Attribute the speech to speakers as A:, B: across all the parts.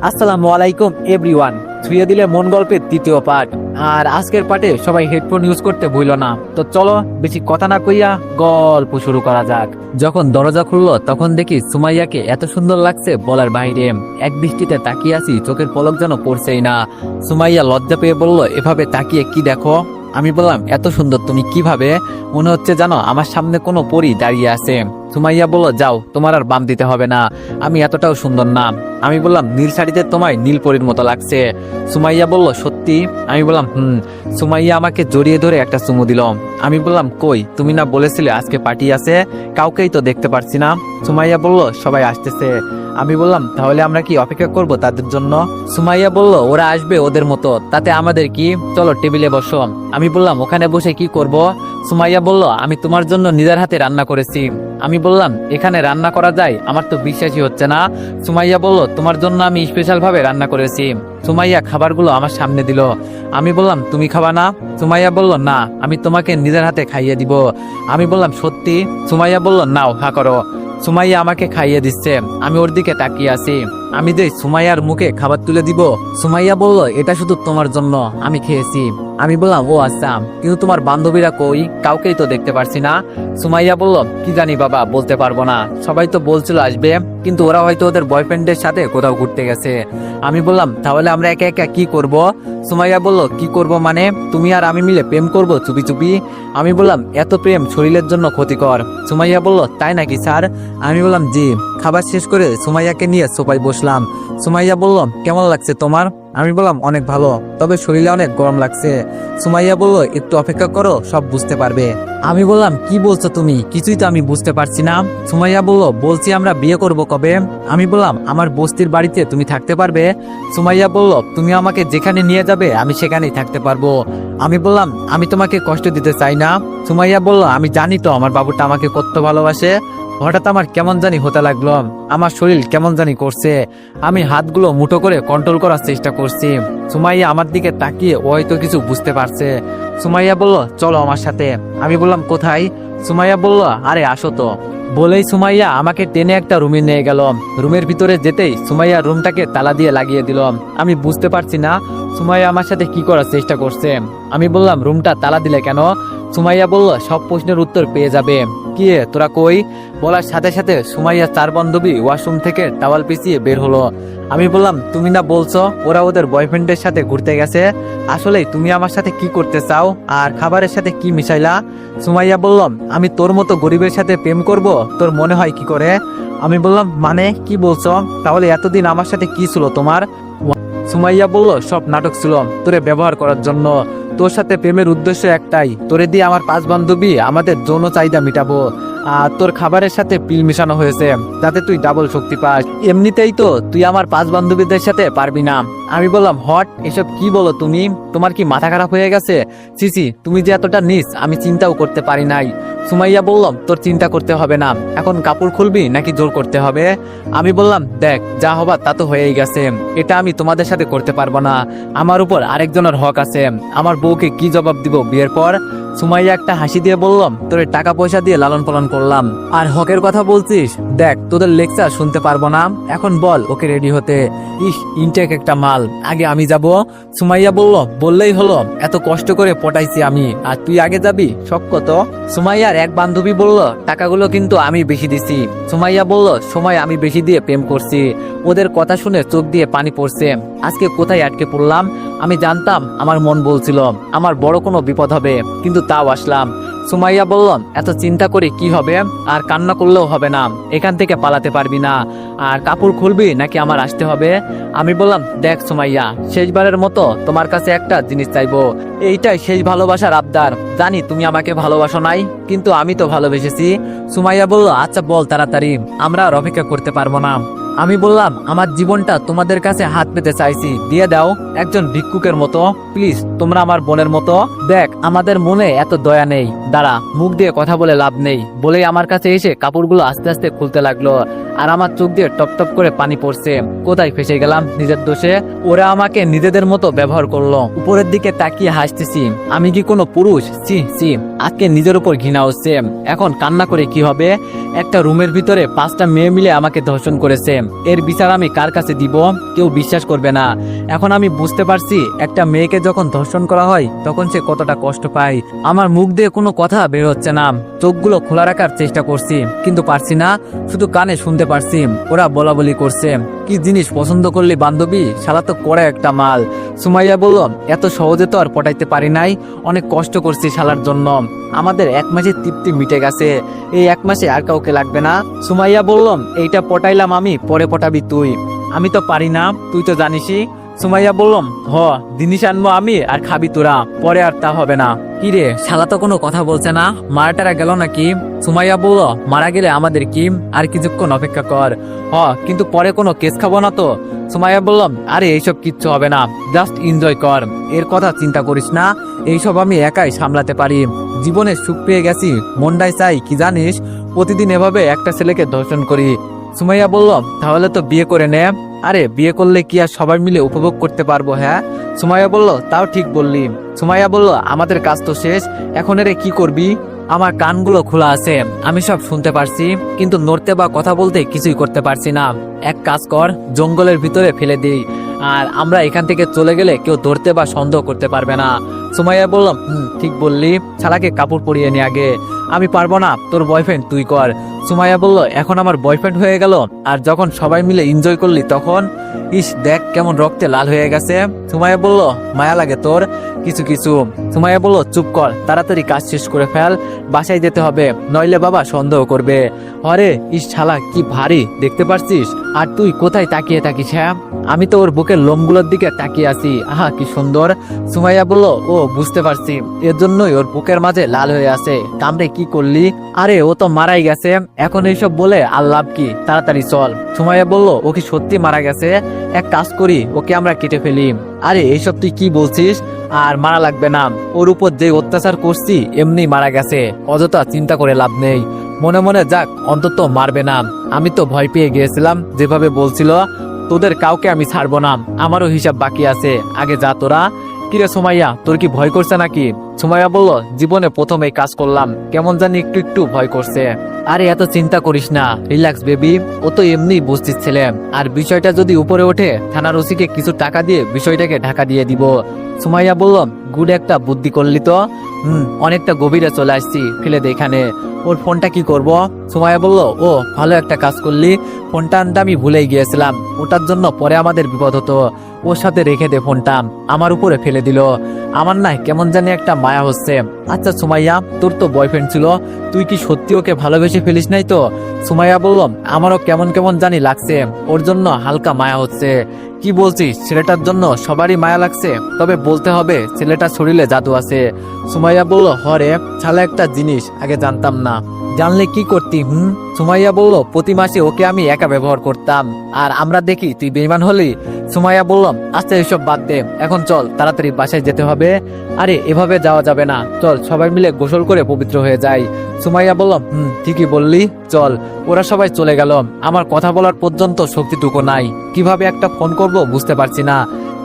A: আসসালামু আলাইকুম এভরিওয়ান। ছুঁয়ে দিলে মন গল্পের তৃতীয় পার্ট। আর আজকের পার্টে সবাই হেডফোন ইউজ করতে ভুলো না। তো চলো বেশি কথা না কইয়া গল্প শুরু করা যাক। যখন দরজা খুললো তখন দেখি সুমাইয়াকে এত সুন্দর লাগছে বলার বাইরে। এক দৃষ্টিতে তাকিয়ে আছি, চোখের পলক যেন পড়ছেই না। সুমাইয়া লজ্জা পেয়ে বলল, এভাবে তাকিয়ে কি দেখো? আমি বললাম, এত সুন্দর তুমি কিভাবে? মনে হচ্ছে জানো আমার সামনে কোনো পরী দাঁড়িয়ে আছে। সুমাইয়া বলল, যাও, তোমার আর বাম দিতে হবে না, আমি এতটাও সুন্দর না। আমি বললাম, নীল শাড়িতে তোমায় নীল পরীর মতো লাগছে। সুমাইয়া বলল, সত্যি? আমি বললাম, সুমাইয়া আমাকে জড়িয়ে ধরে একটা চুমু দিল। আমি বললাম, কই, তুমি না বলেছিলে আজকে পার্টি আছে, কাউকেই তো দেখতে পারছি না। সুমাইয়া বলল, সবাই আসতেছে। আমি বললাম, তাহলে আমরা কি অপেক্ষা করব তাদের জন্য? সুমাইয়া বলল, ওরা আসবে ওদের মতো, তাতে আমাদের কি, চলো টেবিলে বসো। আমি বললাম, ওখানে বসে কি করব? সুমাইয়া বলল, আমি তোমার জন্য নিজের হাতে রান্না করেছি। আমি বললাম, এখানে রান্না করা যায়? আমার তো বিশ্বাসই হচ্ছে না। সুমাইয়া বলল, তোমার জন্য আমি স্পেশাল ভাবে রান্না করেছি। সুমাইয়া খাবারগুলো আমার সামনে দিল। আমি বললাম, তুমি খাবা না? সুমাইয়া বলল, না, আমি তোমাকে নিজের হাতে খাইয়ে দিব। আমি বললাম, সত্যি? সুমাইয়া বলল, নাও, হা করো। সুমাইয়া আমাকে খাইয়ে দিচ্ছে, আমি ওর দিকে তাকিয়ে আছি। আমি যে সুমাইয়ার মুখে খাবার তুলে দিব, সুমাইয়া বলল, এটা শুধু তোমার জন্য, আমি খেয়েছি। আমি বললাম, ও আচ্ছা, কিন্তু তোমার বান্ধবীরা কই? কাউকেই তো দেখতে পারছি না। সুমাইয়া বলল, কি জানি বাবা, বলতে পারবো না, সবাই তো বলছিল আসবে, কিন্তু ওরা হয়তো ওদের বয়ফ্রেন্ডের সাথে কোথাও ঘুরতে গেছে। আমি বললাম, তাহলে আমরা একা একা কি করব? সুমাইয়া বলল, কি করব মানে? তুমি আর আমি মিলে প্রেম করব চুপি চুপি? আমি বললাম, এত প্রেম শরীরের জন্য ক্ষতিকর। সুমাইয়া বলল, তাই নাকি স্যার? আমি বললাম, জি। খাবার শেষ করে সুমাইয়াকে নিয়ে সোফায় বসলাম। সুমাইয়া বলল, কেমন লাগছে তোমার? আমি বললাম, অনেক ভালো, তবে শরীরে অনেক গরম লাগছে। সুমাইয়া বলল, একটু অপেক্ষা করো, সব বুঝতে পারবে। আমি বললাম, কি বলছো তুমি? কিছুই তো আমি বুঝতে পারছি না। সুমাইয়া বলল, বলছি আমরা বিয়ে করব কবে? আমি বললাম, আমার বস্তির বাড়িতে তুমি থাকতে পারবে? সুমাইয়া বলল, তুমি আমাকে যেখানে নিয়ে যাবে আমি সেখানেই থাকতে পারবো। আমি বললাম, আমি তোমাকে কষ্ট দিতে চাই না। সুমাইয়া বলল, আমি জানি তো আমার বাবুটা আমাকে কত ভালোবাসে। হঠাৎ আমার কেমন জানি হতে লাগলো, আমার শরীর কেমন জানি করছে। আমি হাতগুলো মুঠো করে কন্ট্রোল করার চেষ্টা করছি। সুমাইয়া আমার দিকে তাকিয়ে ও হয়তো কিছু বুঝতে পারছে। সুমাইয়া বলল, চলো আমার সাথে। আমি বললাম, কোথায়? সুমাইয়া বলল, আরে আসো তো। বলেই সুমাইয়া আমাকে টেনে একটা রুমে নিয়ে গেল। রুমের ভিতরে যেতেই সুমাইয়া রুমটাকে তালা দিয়ে লাগিয়ে দিল। আমি বুঝতে পারছি না সুমাইয়া আমার সাথে কি করার চেষ্টা করছে। আমি বললাম, রুমটা তালা দিলে কেন? সুমাইয়া বলল, সব প্রশ্নের উত্তর পেয়ে যাবে। কি রে, তোরা কই? বলার সাথে সাথে সুমাইয়া চার বান্ধবী ওয়াশরুম থেকে টাওয়াল পিছিয়ে বের হলো। আমি বললাম, তুমি না বলছো ওরা ওদের বয়ফ্রেন্ডের সাথে ঘুরতে গেছে, আসলে তুমি আমার সাথে কি করতে চাও আর খাবারের সাথে কি মিশাইলা? সুমাইয়া বলল, আমি তোর মতো গরিবের সাথে প্রেম করব তোর মনে হয় কি করে? আমি বললাম, মানে কি বলছো? তাহলে এতদিন আমার সাথে কি ছিল তোমার? সুমাইয়া বলল, সব নাটক ছিল তোরে ব্যবহার করার জন্য। তোর সাথে প্রেমের উদ্দেশ্য একটাই, তোরে দিয়ে আমার পাঁচ বান্ধবী আমাদের যৌন চাহিদা মিটাবো। আর তোর খাবারের সাথে পিল মিশানো হয়েছে যাতে তুই ডাবল শক্তি পাস। এমনিতেই তো তুই আমার পাঁচ বান্ধবীদের সাথে পারবি না। আমি বললাম, হট, এসব কি বলো তুমি? তোমার কি মাথা খারাপ হয়ে গেছে? সিসি, তুমি যে এতটা নিস আমি চিন্তাও করতে পারি নাই। সুমাইয়া বললাম, তোর চিন্তা করতে হবে না, এখন কাপড় খুলবি নাকি জোর করতে হবে? আমি বললাম, দেখ, যা হবার তা তো হয়েই গেছে, এটা আমি তোমাদের সাথে করতে পারবো না। আমার উপর আরেকজনের হক আছে, আমার বউকে কি জবাব দিব বিয়ের পর? সুমাইয়া একটা হাসি দিয়ে বললাম, তোর টাকা পয়সা দিয়ে লালন পালন করলাম, আর হকের কথা বলছিস? দেখ, তোদের লেকচার শুনতে পারবো না, এখন বল ওকে রেডি হতে। ইস, ইনটেক একটা মাল, আগে আমি যাব। সুমাইয়া বলল, বললেই হলো, এত কষ্ট করে পটাইছি আমি, আর তুই আগে যাবি? শখ কত? সুমাইয়ার এক বান্ধবী বলল, টাকাগুলো কিন্তু আমি বেশি দিছি। সুমাইয়া বলল, সময় আমি বেশি দিয়ে প্রেম করছি। ওদের কথা শুনে চোখ দিয়ে পানি পড়ছে। আজকে কোথায় আটকে পড়লাম? আমি জানতাম, আমার মন বলছিল আমার বড় কোনো বিপদ হবে, কিন্তু তাও আসলাম। সুমাইয়া বলল, এত চিন্তা করে কি হবে? আর কান্না করলেও হবে না, এখান থেকে পালাতে পারবি না। আর কাপড় খুলবি নাকি আমার আসতে হবে? আমি বললাম, দেখ সুমাইয়া, শেষবারের মতো তোমার কাছে একটা জিনিস চাইবো, এইটাই শেষ ভালোবাসার আবদার। জানি তুমি আমাকে ভালোবাসো নাই, কিন্তু আমি তো ভালোবেসেছি। সুমাইয়া বলল, আচ্ছা বল তাড়াতাড়ি, আমরা আর অপেক্ষা করতে পারবো না। আমি বললাম, আমার জীবনটা তোমাদের কাছে হাত পেতে চাইছি, দিয়ে দাও, একজন ভিক্ষুকের মতো প্লিজ, তোমরা আমার বোনের মতো। দেখ, আমাদের মনে এত দয়া নেই, দাঁড়া, মুখ দিয়ে কথা বলে লাভ নেই। বলেই আমার কাছে এসে কাপড়গুলো আস্তে আস্তে খুলতে লাগলো। আর আমার চোখ দিয়ে টপ টপ করে পানি পড়ছে। কোথায় ফেসে গেলাম নিজের দোষে? ওরা আমাকে নিজেদের মতো ব্যবহার করলো। উপরের দিকে তাকিয়ে হাসতেছি। আমি কি কোনো পুরুষ? ছি ছি, আজকে নিজের উপর ঘৃণা হচ্ছে। এখন কান্না করে কি হবে? একটা রুমের ভিতরে 5টা মেয়ে মিলে আমাকে ধর্ষণ করেছে। এর বিচার আমি কার কাছে দিব? কেউ বিশ্বাস করবে না। এখন আমি বুঝতে পারছি একটা মেয়েকে যখন ধর্ষণ করা হয় তখন সে কতটা কষ্ট পায়। আমার মুখ দিয়ে কোনো কথা বের হচ্ছে না। চোখগুলো খোলা রাখার চেষ্টা করছি কিন্তু পারছি না, শুধু কানে শুনতে পারছি ওরা বলা বলি করছে। কি জিনিস পছন্দ করলি বান্ধবী? শালা তো করে একটা মাল। সুমাইয়া বলল, এত সহজে তো আর পটাইতে পারি নাই, অনেক কষ্ট করছি শালার জন্য। আমাদের 1 মাসের তৃপ্তি মিটে গেছে, এই 1 মাসে আর কাউকে লাগবে না। সুমাইয়া বলল, এইটা পটাইলাম আমি, পরে পটাবি তুই। আমি তো পারি না, তুই তো জানিসই। সুমাইয়া বললাম, জিনিস আনবো আমি আর খাবি তোরা, পরে আর তা হবে না। কি রে, শালা তো কোনো কথা বলছে না, মারাটারা গেল নাকি? সুমাইয়া বলল, মারা গেলে আমাদের কি, আর কিছুক্ষণ অপেক্ষা কর। কিন্তু পরে কোনো কেস খাবো না তো? সুমাইয়া বললাম, আরে এইসব কিচ্ছু হবে না, জাস্ট এনজয় কর, এর কথা চিন্তা করিস না, এইসব আমি একাই সামলাতে পারি। জীবনে সুখ পেয়ে গেছি, মনটাই চাই কি জানিস, প্রতিদিন এভাবে একটা ছেলেকে ধর্ষণ করি। সুমাইয়া বলল, তাহলে তো বিয়ে করে নে। আরে বিয়ে করলে কি আর সবাই মিলে উপভোগ করতে পারবো? হ্যাঁ। সুমাইয়া বলল, তাও ঠিক বললি। সুমাইয়া বলল, আমাদের কাজ তো শেষ, এখন এরে কি করবি? আমার কানগুলো খোলা আছে, আমি সব শুনতে পারছি, কিন্তু নড়তে বা কথা বলতে কিছুই করতে পারছি না। এক কাজ কর, জঙ্গলের ভিতরে ফেলে দিই, আর আমরা এখান থেকে চলে গেলে কেউ ধরতে বা সন্দেহ করতে পারবে না। সুমাইয়া বললাম, ঠিক বললি, শালাকে কাপড় পরিয়ে নে আগে। আমি পারবো না, তোর বয়ফ্রেন্ড তুই কর। সুমাইয়া বলল, এখন আমার বয়ফ্রেন্ড হয়ে গেল, আর যখন সবাই মিলে এনজয় করলি তখন? ইস, দেখ কেমন রক্তে লাল হয়ে গেছে। সুমাইয়া বলল, মায়া লাগে তোর কিছু কিছু। সুমাইয়া বলল, চুপ কর, তাড়াতাড়ি কাজ শেষ করে ফেল, বাসায় যেতে হবে, নইলে বাবা সন্দেহ করবে। হরে ইস, শালা কি ভারী, দেখতে পারছিস? আর তুই কোথায় তাকিয়ে থাকিস? হ্যাঁ, আমি তো ওর বুকের লোমগুলোর দিকে তাকিয়ে আছি। আহা কি সুন্দর। সুমাইয়া বলল, ও বুঝতে পারছি, এর জন্যই ওর বুকের মাঝে লাল হয়ে আছে। কামড়ে কি করলি? আরে ও তো মারাই গেছে, এখন এইসব বলে আর লাভ কি, তাড়াতাড়ি চল। সুমাইয়া বলল, ও কি সত্যি মারা গেছে? এক কাজ করি, ওকে আমরা কেটে ফেলি। আরে এইসব তুই কি বলছিস? আর মারা লাগবে না, ওর উপর যে অত্যাচার করছি এমনি মারা গেছে, অযথা চিন্তা করে লাভ নেই। মনে মনে যাক, অন্তত মারবে না। আমি তো ভয় পেয়ে গিয়েছিলাম, যেভাবে বলছিল। তোদের কাউকে আমি ছাড়বো না, আমারও হিসাব বাকি আছে, আগে যা তোরা। কিরে সুমাইয়া, তোর কি ভয় করছে নাকি? সুমাইয়া বলল, জীবনে প্রথম এই কাজ করলাম, কেমন জানি একটু একটু ভয় করছে। আরে এত চিন্তা করিস না, রিল্যাক্স বেবি, ও তো এমনি বুঝতিস ছেলে। আর বিষয়টা যদি উপরে ওঠে, থানার ওসিকে কিছু টাকা দিয়ে বিষয়টাকে ঢাকা দিয়ে দিব। সুমাইয়া বলল, গুড একটা বুদ্ধি করলি তো। অনেকটা গভীরে চলে আসছি, ফেলে দে এখানে। ওর ফোনটা কি করব? সুমাইয়া বলল, ও ভালো একটা কাজ করলি, ফোনটা আনতে আমি ভুলেই গিয়েছিলাম, ওটার জন্য পরে আমাদের বিপদ হতো। ওর সাথে রেখে দে ফোনটা। আমার উপরে ফেলে দিল। আমার না কেমন জানি একটা মায়া হচ্ছে। আচ্ছা সুমাইয়া, তোর তো বয়ফ্রেন্ড ছিল, তুই কি সত্যি ওকে ভালোবেসে ফেলিস নাই তো? সুমাইয়া বলল, আমারও কেমন কেমন জানি লাগছে, ওর জন্য হালকা মায়া হচ্ছে। কি বলছিস? ছেলেটার জন্য সবারই মায়া লাগছে? তবে বলতে হবে ছেলেটার শরীরে জাদু আছে। সুমাইয়া বলল, হরে ছালা একটা জিনিস আগে জানতাম না, জানলে কি করতি? সুমাইয়া বলল, প্রতি মাসে ওকে আমি একা ব্যবহার করতাম, আর আমরা দেখি তুই বেঈমান হলি। সুমাইয়া বললাম, আচ্ছা এসব বাদ দে, এখন চল, তাড়াতাড়ি বাসায় যেতে হবে। আরে এভাবে যাওয়া যাবে না, চল সবাই মিলে গোসল করে পবিত্র হয়ে যাই। সুমাইয়া বললাম, ঠিকই বললি, চল। ওরা সবাই চলে গেল, আমার কথা বলার পর্যন্ত শক্তিটুকু নাই। কিভাবে একটা ফোন করব বুঝতে পারছি না।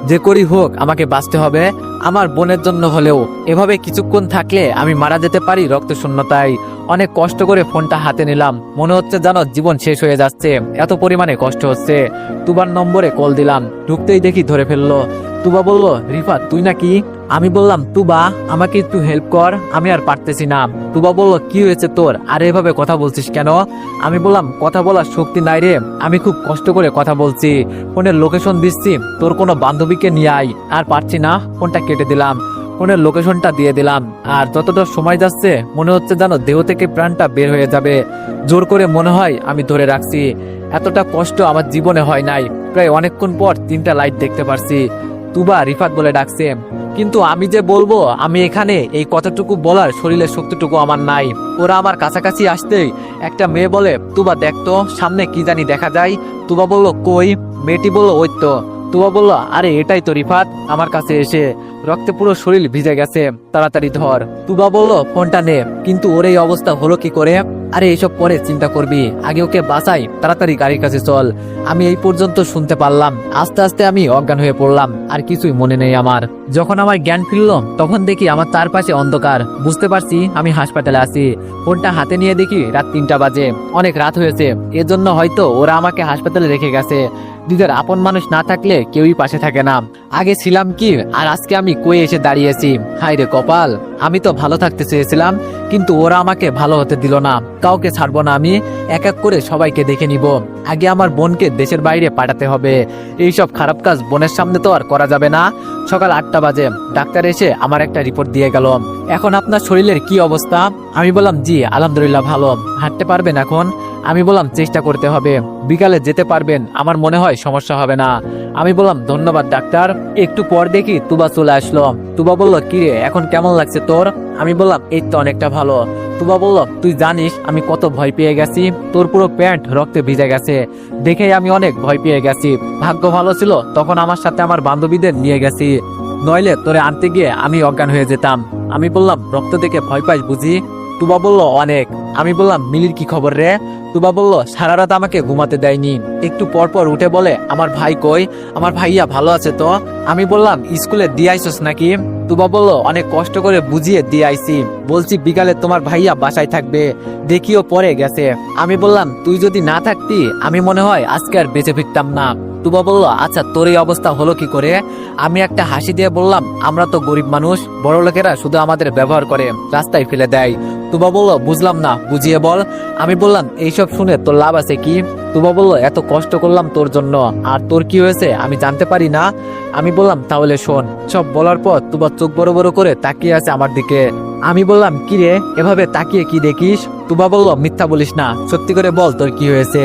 A: যে করি হোক, আমাকে বাঁচতে হবে, আমার বোনের জন্য হলেও। এভাবে কিছুক্ষণ থাকলে আমি মারা যেতে পারি রক্ত শূন্যতায়। অনেক কষ্ট করে ফোনটা হাতে নিলাম, মনে হচ্ছে যেন জীবন শেষ হয়ে যাচ্ছে, এত পরিমাণে কষ্ট হচ্ছে। তুবার নম্বরে কল দিলাম, ঢুকতেই দেখি ধরে ফেললো। তুবা বলল, রিফাত তুই নাকি? আমি বললাম, তুবা আমাকে একটু হেল্প কর, আমি আর পারতেছি না। তুবা বলল, কি হয়েছে তোর, আর এভাবে কথা বলছিস কেন? আমি বললাম, কথা বলার শক্তি নাই রে, আমি খুব কষ্ট করে কথা বলছি, ফোনের লোকেশন দিচ্ছি, তোর কোনো বান্ধবীকে নিয়ে আয়। আর পারছি না, ফোনটা কেটে দিলাম, ফোনের লোকেশনটা দিয়ে দিলাম। আর যতটা সময় যাচ্ছে মনে হচ্ছে যেন দেহ থেকে প্রাণটা বের হয়ে যাবে। জোর করে মনে হয় আমি ধরে রাখছি। এতটা কষ্ট আমার জীবনে হয় নাই। প্রায় অনেকক্ষণ পর 3টা লাইট দেখতে পারছি। তুবা রিফাত বলে ডাকছে, কিন্তু আমি যে বলবো আমি এখানে, এই কথাটুকু বলার শরীরের শক্তিটুকু আমার নাই। ওরা আমার কাছাকাছি আসতেই একটা মেয়ে বলে, তুবা দেখতো সামনে কি জানি দেখা যায়। তুবা বলল, কই? মেয়েটি বলল, ওই তো। তুবা বলল, আরে এটাই তো রিফাত, আমার কাছে এসে। রক্তে পুরো শরীর ভিজে গেছে, তাড়াতাড়ি ধর। তুবা বলল, ফোনটা নে। কিন্তু ওর এই অবস্থা হলো কি করে? আরে এসব পরে চিন্তা করবি, আগে ওকে বাঁচাই, তাড়াতাড়ি গাড়ির কাছে চল। আমি এই পর্যন্ত শুনতে পারলাম, আস্তে আস্তে আমি অজ্ঞান হয়ে পড়লাম, আর কিছুই মনে নেই আমার। যখন আমার জ্ঞান ফিরল তখন দেখি আমার চারপাশে অন্ধকার, বুঝতে পারছি আমি হাসপাতালে আছি। ফোনটা হাতে নিয়ে দেখি রাত 3টা বাজে, অনেক রাত হয়েছে, এজন্য হয়তো ওরা আমাকে হাসপাতালে রেখে গেছে। নিজের আপন মানুষ না থাকলে কেউই পাশে থাকে না। আগে ছিলাম কি আর আজকে আমি কই এসে দাঁড়িয়েছি, হায় রে কপাল। আমি তো ভালো থাকতে চেয়েছিলাম, কিন্তু ওরা আমাকে ভালো হতে দিল না। কাউকে ছাড়বো না, আমি এক এক করে সবাইকে দেখে নিব। আগে আমার বোনকে দেশের বাইরে পাঠাতে হবে, এইসব খারাপ কাজ বোনের সামনে তো আর করা যাবে না। সকাল 8টা বাজে ডাক্তার এসে আমার একটা রিপোর্ট দিয়ে গেল। এখন আপনার শরীরের কি অবস্থা? আমি বললাম জি আলহামদুলিল্লাহ ভালো। হাঁটতে পারবেন এখন? আমি বললাম চেষ্টা করতে হবে, বিকালে যেতে পারবেন, আমার মনে হয় সমস্যা হবে না। আমি বললাম ধন্যবাদ ডাক্তার। একটু পর দেখি তুবা চলে আসলো। তুবা বলল কিরে এখন কেমন লাগছে তোর? আমি বললাম এই তো অনেকটা ভালো। তুবা বলল তুই জানিস আমি কত ভয় পেয়ে গেছি, তোর পুরো প্যান্ট রক্তে ভিজে গেছে, দেখেই আমি অনেক ভয় পেয়ে গেছি। ভাগ্য ভালো ছিল তখন আমার সাথে আমার বান্ধবীদের নিয়ে গেছি, নইলে তোরে আনতে গিয়ে আমি অজ্ঞান হয়ে যেতাম। আমি বললাম রক্ত দেখে ভয় পাইস বুঝি? তুবা বলল অনেক। আমি বললাম মিলির কি খবর রে? তুবা বলল সারা রাত আমাকে ঘুমাতে দেয়নি, একটু পর পর উঠে বলে আমার ভাই কই, আমার ভাইয়া ভালো আছে তো? আমি বললাম স্কুলে দিয়ে আইসস নাকি? তুবা বলল অনেক কষ্ট করে বুঝিয়ে দিয়ে আইছি, বলছি বিকালে তোমার ভাইয়া বাসায় থাকবে, দেখিও পরে গেছে। আমি বললাম তুই যদি না থাকতি আমি মনে হয় আজকে আর বেঁচে ফিরতাম না। তুবা বলল আচ্ছা তোর এই অবস্থা হলো কি করে? আমি একটা হাসি দিয়ে বললাম আমরা তো গরিব মানুষ, বড় লোকেরা শুধু আমাদের ব্যবহার করে, রাস্তায় ফেলে দেয়। তুবা বলল বুঝলাম না, বুঝিয়ে বল। আমি বললাম এইসব শুনে তোর লাভ আছে কি? তুবা বলল এত কষ্ট করলাম তোর জন্য, আর তোর কি হয়েছে আমি জানতে পারি না? আমি বললাম তাহলে শোন। সব বলার পর তুবা চোখ বড় বড় করে তাকিয়ে আছে আমার দিকে। আমি বললাম কি রে এভাবে তাকিয়ে কি দেখিস? তুবা বলল মিথ্যা বলিস না, সত্যি করে বল তোর কি হয়েছে।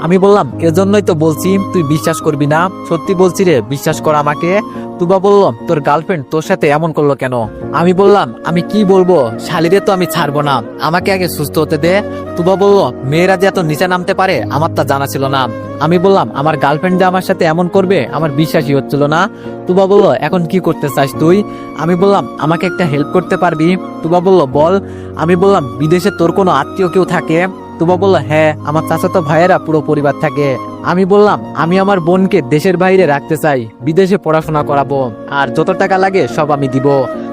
A: আমি বললাম এজন্যই তো বলছি তুই বিশ্বাস করবি না, সত্যি বলছি রে, বিশ্বাস কর আমাকে। তুবা বলল তোর গার্লফ্রেন্ড তোর সাথে এমন করলো কেন? আমি বললাম আমি কি বলবো, শালিরে তো আমি ছাড়বো না, আমাকে আগে সুস্থ হতে দে। তুবা বলল মেয়েরা যে এত নিচে নামতে পারে আমার তা জানা ছিল না। আমি বললাম আমার গার্লফ্রেন্ড যে আমার সাথে এমন করবে আমার বিশ্বাসই হচ্ছিল না। তুবা বলল এখন কি করতে চাস তুই? আমি বললাম আমাকে একটা হেল্প করতে পারবি? তুবা বলল বল। আমি বললাম বিদেশে তোর কোনো আত্মীয় কেউ থাকে? তুবা বলল হ্যাঁ আমার চাচাতো ভাইয়েরা পুরো পরিবার থাকে। আমি বললাম আমি আমার বোনকে দেশের বাইরে রাখতে চাই, বিদেশে পড়াশোনা করাবো, আর যত টাকা লাগে সব আমি দিব।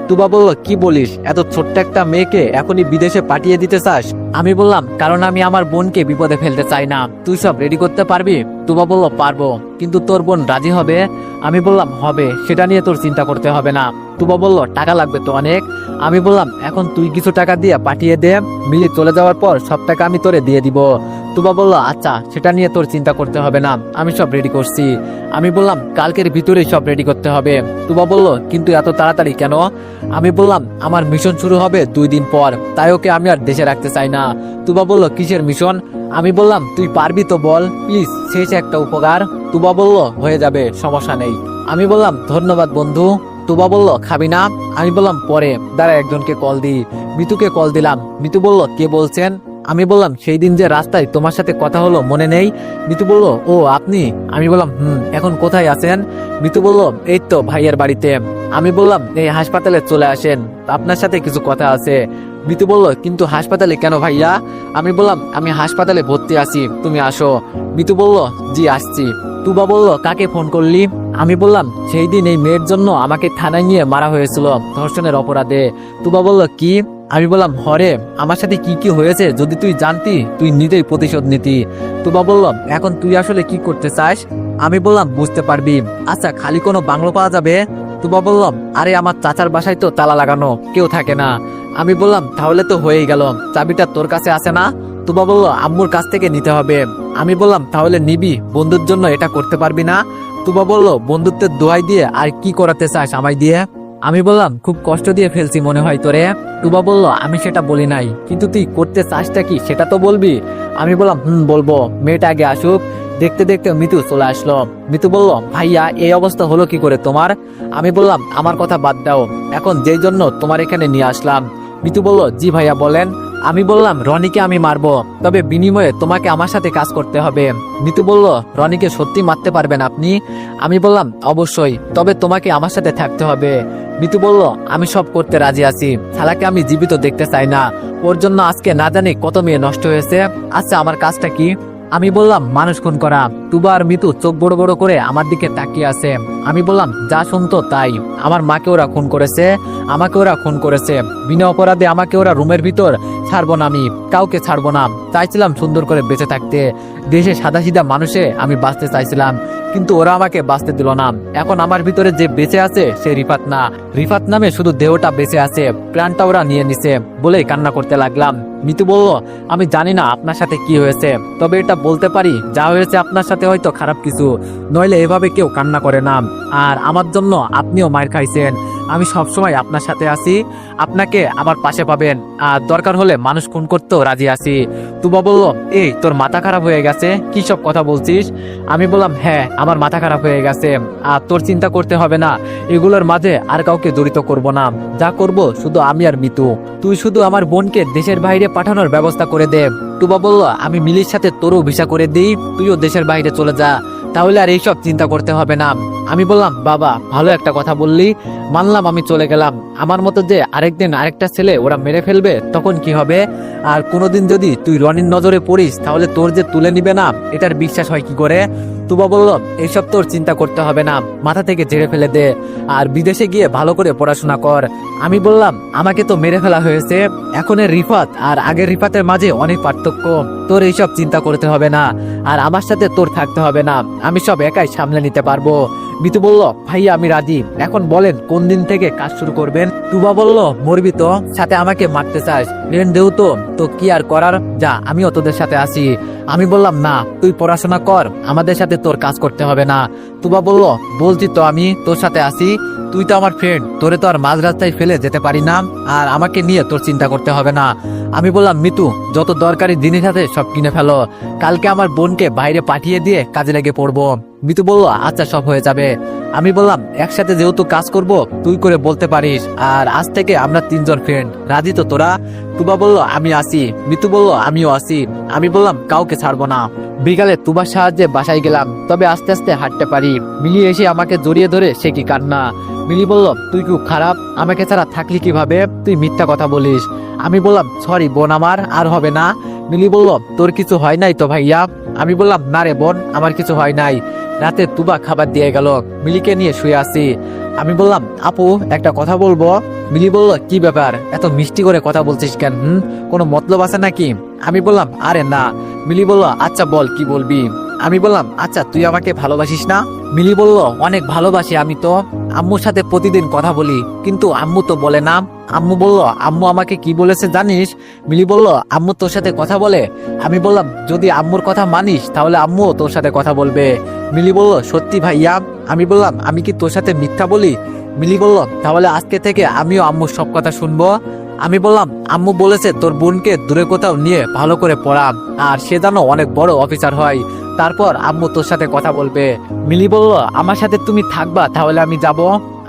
A: তুবা বলল কি বলিস, এত ছোট্ট একটা মেয়েকে এখনই বিদেশে পাঠিয়ে দিতে চাস? আমি বললাম কারণ আমি আমার বোনকে বিপদে ফেলতে চাই না। তুই সব রেডি করতে পারবি? তুবা বলল পারবো, কিন্তু তোর বোন রাজি হবে? আমি বললাম হবে, সেটা নিয়ে তোর চিন্তা করতে হবে না। তুবা বলল টাকা লাগবে তো অনেক। আমি বললাম এখন তুই কিছু টাকা দিয়ে পাঠিয়ে দে, মিলি চলে যাওয়ার পর সব টাকা আমি তোরে দিয়ে দিব। তুবা বলল আচ্ছা সেটা নিয়ে তোর চিন্তা করতে হবে না, আমি সব রেডি করছি। আমি বললাম কালকের ভিতরেই সব রেডি করতে হবে। তুবা বলল কিন্তু এত তাড়াতাড়ি কেন? আমি বললাম আমার মিশন শুরু হবে 2 দিন পর, তাই ওকে আমি আর দেশে রাখতে চাই না। তুবা বলল কিসের মিশন? আমি বললাম তুই পারবি তো বল প্লিজ, শেষ একটা উপকার। তুবা বলল হয়ে যাবে, সমস্যা নেই। আমি বললাম ধন্যবাদ বন্ধু। তুবা বলল খাবি না? আমি বললাম পরে, দাঁড়া একজনকে কল দিই। মিতুকে কল দিলাম। মিতু বলল কে বলছেন? আমি বললাম সেই দিন যে রাস্তায় তোমার সাথে কথা হলো মনে নেই? মিতু বলল ও আপনি? আমি বললাম এখন কোথায় আছেন? মিতু বলল এই তো ভাইয়ের বাড়িতে। আমি বললাম এই হাসপাতালে চলে আসেন, আপনার সাথে কিছু কথা আছে। মিতু বলল কিন্তু হাসপাতালে কেন ভাইয়া? আমি বললাম আমি হাসপাতালে ভর্তি আছি, তুমি আসো। মিতু বলল জি আসছি। তুবা বলল কাকে ফোন করলি? আমি বললাম সেই দিন এই মেয়ের জন্য আমাকে থানায় নিয়ে মারা হয়েছিল ধর্ষণের অপরাধে। তুবা বলল কি? আমি বললাম হরে, আমার সাথে কি কি হয়েছে যদি তুই জানতি তুই নিজেই প্রতিশোধ নিতি। তুবা বলল এখন তুই আসলে কি করতে চাস? আমি বললাম বুঝতে পারবি। আচ্ছা খালি কোনো বাংলো পাওয়া যাবে? তুবা বলল আরে আমার চাচার বাসায় তো তালা লাগানো, কেউ থাকে না। আমি বললাম তাহলে তো হয়েই গেল, চাবিটা তোর কাছে আছে না? তুবা বলল আম্মুর কাছ থেকে নিতে হবে। আমি বললাম তাহলে নিবি, বন্ধুর জন্য এটা করতে পারবি না? তুবা বলল বন্ধুত্বের দোহাই দিয়ে আর কি করাতে চাস আমায় দিয়ে? আমি বললাম খুব কষ্ট দিয়ে ফেলছি মনে হয় তোরে। তুবা বলল আমি সেটা বলি নাই, কিন্তু তুই করতে চাসটা কি সেটা তো বলবি। আমি বললাম বলবো, মেয়েটা আগে আসুক। দেখতে দেখতে মিতু চলে আসলো। মিতু বলল ভাইয়া এই অবস্থা হলো কি করে তোমার? আমি বললাম আমার কথা বাদ দাও, এখন যেই জন্য তোমার এখানে নিয়ে আসলাম। মিতু বলল জি ভাইয়া বলেন। আমি বললাম রনিকে আমি মারবো, তবে বিনিময়ে তোমাকে আমার সাথে কাজ করতে হবে। মিতু বলল রনিকে সত্যি মারতে পারবেন আপনি? আমি বললাম অবশ্যই, তবে তোমাকে আমার সাথে থাকতে হবে। মিতু বলল, আমি সব করতে রাজি আছি, শালাকে আমি জীবিত দেখতে চাই না। ওর জন্য আজকে না জানি কত মেয়ে নষ্ট হয়েছে। আচ্ছা, আমার কাজটা কি? আমি বললাম, মানুষ খুন করা। তুবা আর মিতু চোখ বড় বড় করে আমার দিকে তাকিয়ে আছে। আমি বললাম, যা শুনতো তাই। আমার মাকে ওরা খুন করেছে, আমাকে ওরা খুন করেছে, বিনা অপরাধে আমাকে ওরা রুমের ভিতর ছাড়বো না, আমি কাউকে ছাড়বো না। চাইছিলাম সুন্দর করে বেঁচে থাকতে, দেশে সাদাসিধা মানুষে আমি বাঁচতে চাইছিলাম, কিন্তু ওরা আমাকে বাঁচতে দিল না। এখন আমার ভিতরে যে বেঁচে আছে সে রিফাত না, রিফাত নামে শুধু দেহটা বেঁচে আছে, প্রাণটা ওরা নিয়ে নিছে বলেই কান্না করতে লাগলাম। মিতু বলল, আমি জানি না আপনার সাথে কি হয়েছে, তবে এটা বলতে পারি যা হয়েছে আপনার সাথে হয়তো খারাপ কিছু, নইলে এভাবে কেউ কান্না করে না। আর আমার জন্য আপনিও মার খাইছেন, আমি সবসময় আপনার সাথে আছি, আপনাকে আমার পাশে পাবেন, আর দরকার হলে মানুষ খুন করতেও রাজি আছি। তুবা বলল, এই তোর মাথা খারাপ হয়ে গেছে, কি সব কথা বলছিস? আমি বললাম, হ্যাঁ আমার মাথা খারাপ হয়ে গেছে, আর তোর চিন্তা করতে হবে না, এগুলোর মাঝে আর কাউকে জড়িত করব না, যা করব শুধু আমি আর মিতু। তুই শুধু আমার বোনকে দেশের বাইরে পাঠানোর ব্যবস্থা করে দে। তুবা বলল, আমি মিলির সাথে তোরও ভিসা করে দিই, তুইও দেশের বাইরে চলে যা, তাহলে আর এইসব চিন্তা করতে হবে না। আমি বললাম, বাবা ভালো একটা কথা বললি, মানলাম, আমি চলে গেলাম। আমার মতো যে আরেকদিন আরেকটা ছেলে ওরা মেরে ফেলবে তখন কি হবে? আর কোনোদিন যদি তুই রনির নজরে পড়িস তাহলে তোর যে তুলে নিবে না, এটার বিশ্বাস হয় কি করে? তুবা বলল, এইসব তোর চিন্তা করতে হবে না, মাথা থেকে ঝেড়ে ফেলে দে, আর বিদেশে গিয়ে ভালো করে পড়াশোনা কর। আমি বললাম, আমাকে তো মেরে ফেলা হয়েছে, এখনের রিফাত আর আগের রিফাতের মাঝে অনেক পার্থক্য, তোর এইসব চিন্তা করতে হবে না, আর আমার সাথে তোর থাকতে হবে না, আমি সব একাই সামলে নিতে পারবো। মিতু বলল, ভাইয়া আমি রাজি, এখন বলেন কোন দিন থেকে কাজ শুরু করবেন? তুবা বলল, মরবি তো, সাথে আমাকে মারতে চাস? রেন দেউ তো কি আর করার, যা আমিও তোদের সাথে আসি। আমি বললাম, না তুই পড়াশোনা কর, আমাদের সাথে তোর কাজ করতে হবে না। তুবা বলল, বলছি তো আমি তোর সাথে আসি, তুই তো আমার ফ্রেন্ড, তোরে তো আর মাঝ রাস্তায় ফেলে যেতে পারি না, আর আমাকে নিয়ে তোর চিন্তা করতে হবে না। আমি বললাম, মিতু যত দরকারি জিনিস আছে সব কিনে ফেলো, কালকে আমার বোনকে বাইরে পাঠিয়ে দিয়ে কাজে লেগে পড়বো। মিতু বলল, আচ্ছা সব হয়ে যাবে। আমি বললাম, একসাথে যেহেতু কাজ করব তুই করে বলতে পারিস, আর আজ থেকে আমরা 3 জন ফ্রেন্ড, রাজি তো তোরা? তুবা বলল, আমি আসি। মিতু বলল, আমিও আসি। আমি বললাম, কাউকে ছাড়বো না। বিকালে তুবার সাহায্যে বাসায় গেলাম, তবে আস্তে আস্তে হাঁটতে পারি। মিলি এসে আমাকে জড়িয়ে ধরে সে কি কান্না। মিলি বলল, তুই খুব খারাপ, আমাকে ছাড়া থাকলি কিভাবে, তুই মিথ্যা কথা বলিস। আমি বললাম, সরি বোন, আমার আর হবে না। মিলি বলল, তোর কিছু হয় নাই তো ভাইয়া? আমি বললাম, না রে বোন, আমার কিছু হয় নাই। রাতে তুবা খাবার দিয়ে গেল, মিলিকে নিয়ে শুয়ে আছি। আমি বললাম, আপু একটা কথা বলবো। মিলি বলল, কি ব্যাপার, এত মিষ্টি করে কথা বলছিস কেন? কোনো মতলব আছে নাকি? আমি বললাম, আরে না। মিলি বলল, আচ্ছা বল কি বলবি। আমি বললাম, আচ্ছা তুই আমাকে ভালোবাসিস না? মিলি বলল, অনেক ভালোবাসি আমি তো, আম্মুর সাথে প্রতিদিন কথা বলি, কিন্তু আম্মু তো বলে না। আম্মু বলল, আম্মু আমাকে কি বলেছে জানিস? মিলি বলল, আম্মু তোর সাথে কথা বলে? আমি বললাম, যদি আম্মুর কথা মানিস তাহলে আম্মুও তোর সাথে কথা বলবে। মিলি বলল, সত্যি ভাইয়া? আমি বললাম, আমি কি তোর সাথে মিথ্যা বলি? মিলি বলল, তাহলে আজকে থেকে আমিও আম্মুর সব কথা শুনবো। আমি বললাম, আম্মু বলেছে তোর বোনকে দূরে কোথাও নিয়ে ভালো করে পড়া, আর সে যেন অনেক বড় অফিসার হয়, তারপর আম্মু তোর সাথে কথা বলবে। মিলি বলল, আমার সাথে তুমি থাকবা, তাহলে আমি যাব।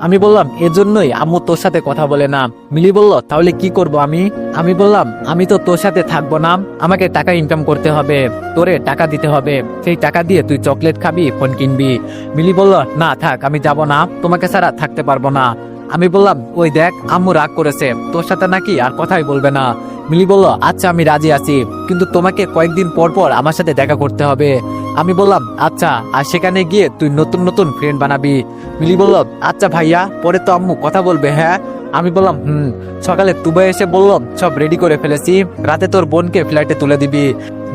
A: আমি বললাম, এজন্যই আম্মু তোর সাথে কথা বলে না। মিলি বলল, তাহলে কি করব আমি? আমি বললাম, আমি তো তোর সাথে থাকবো না, আমাকে টাকা ইনকাম করতে হবে, তোরে টাকা দিতে হবে, সেই টাকা দিয়ে তুই চকলেট খাবি, ফোন কিনবি। মিলি বলল, না থাক, আমি যাব না, তোমাকে ছাড়া থাকতে পারবো না। আমি বললাম, ওই দেখ আম্মু রাগ করেছে, তোর সাথে নাকি আর কথাই বলবে না। মিলি বলল, আচ্ছা আমি রাজি আছি, কিন্তু তোমাকে কয়েকদিন পর পর আমার সাথে দেখা করতে হবে। আমি বললাম, আচ্ছা, আর সেখানে গিয়ে তুই নতুন নতুন ফ্রেন্ড বানাবি। মিলি বলল, আচ্ছা ভাইয়া, পরে তো আম্মু কথা বলবে, হ্যাঁ? আমি বললাম, সকালে তুবা এসে বলল, সব রেডি করে ফেলেছি, রাতে তোর বোনকে ফ্লাইটে তুলে দিবি।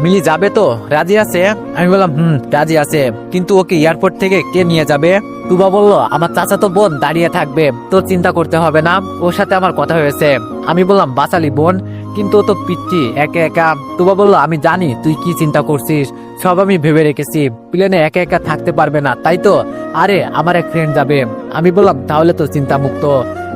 A: মিলি যাবে তো, রাজি আছে? আমি বললাম, রাজি আছে, কিন্তু ওকে এয়ারপোর্ট থেকে কে নিয়ে যাবে? তুবা বলল, আমার চাচাতো বোন দাঁড়িয়ে থাকবে, তোর চিন্তা করতে হবে না, ওর সাথে আমার কথা হয়েছে। আমি বললাম, বাঁচালি বোন, কিন্তু ও তো পিচ্ছি একা একা। তুবা বলল, আমি জানি তুই কি চিন্তা করছিস, সব আমি ভেবে রেখেছি, প্লেনে একা একা থাকতে পারবে না, তাই তো? আরে আমার এক ফ্রেন্ড যাবে। আমি বললাম, তাহলে তো চিন্তা মুক্ত।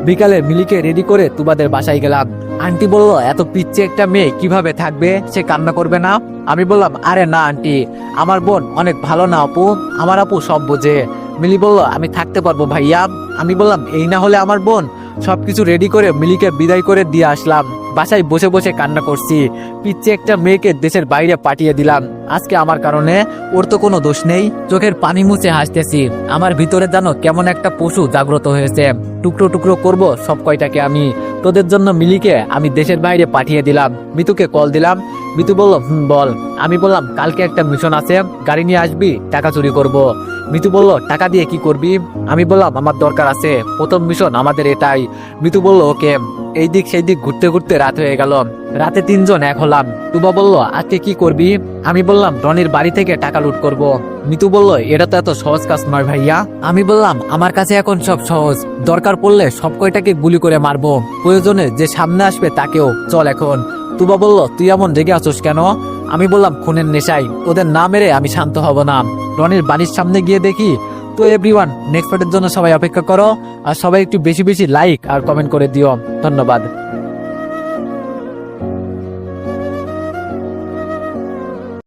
A: বিকালে মিলিকে রেডি করে তুবাদের বাসায় গেলাম। আন্টি বলল, এত পিচ্ছি একটা মেয়ে কিভাবে থাকবে, সে কান্না করবে না? আমি বললাম, আরে না আন্টি, আমার বোন অনেক ভালো না আপু, আমার আপু সব বোঝে। মিলি বলল, আমি থাকতে পারবো ভাইয়া। আমি বললাম, এই না হলে আমার বোন। সবকিছু রেডি করে মিলিকে বিদায় করে দিয়ে আসলাম। বাসায় বসে বসে কান্না করছি। পিচ্ছে একটা মেয়েকে দেশের বাইরে পাঠিয়ে দিলাম আজকে আমার কারণে। ওর তো কোনো দোষ নেই। চোখের পানি মুছে হাসতেছি। আমার ভিতরে জানো কেমন একটা পশু জাগ্রত হয়েছে। টুকরো টুকরো করব সব কয়টাকে আমি। তোদের জন্য মিলিকে আমি দেশের বাইরে পাঠিয়ে দিলাম। মিতুকে কল দিলাম। মিতু বলল বল। আমি বললাম কালকে একটা মিশন আছে, গাড়ি নিয়ে আসবি, টাকা চুরি করব। মিতু বলল টাকা দিয়ে কি করবি? আমি বললাম আমার দরকার আছে, প্রথম মিশন আমাদের এটাই। মিতু বলল ওকে। এই দিক সেই দিক ঘুরতে ঘুরতে রাত হয়ে গেল। রাতে 3 জন এক হলাম। তুবা বলল আজকে কি করবি? আমি বললাম রনির বাড়ি থেকে টাকা লুট করব। মিতু বলল এটা তো এত সহজ কাজ নয় ভাইয়া। আমি বললাম আমার কাছে এখন সব সহজ, দরকার পড়লে সব কয়টাকে গুলি করে মারবো, প্রয়োজনে যে সামনে আসবে তাকেও। চল এখন। তুবা বলল তুই এমন রেগে আছোস কেন? আমি বললাম খুনের নেশাই, ওদের না মেরে আমি শান্ত হব না। রনির বাড়ির সামনে গিয়ে দেখি। তো এভরিওয়ান, নেক্সট পার্টের জন্য সবাই অপেক্ষা করো, আর সবাই একটু বেশি বেশি লাইক আর কমেন্ট করে দিও। ধন্যবাদ।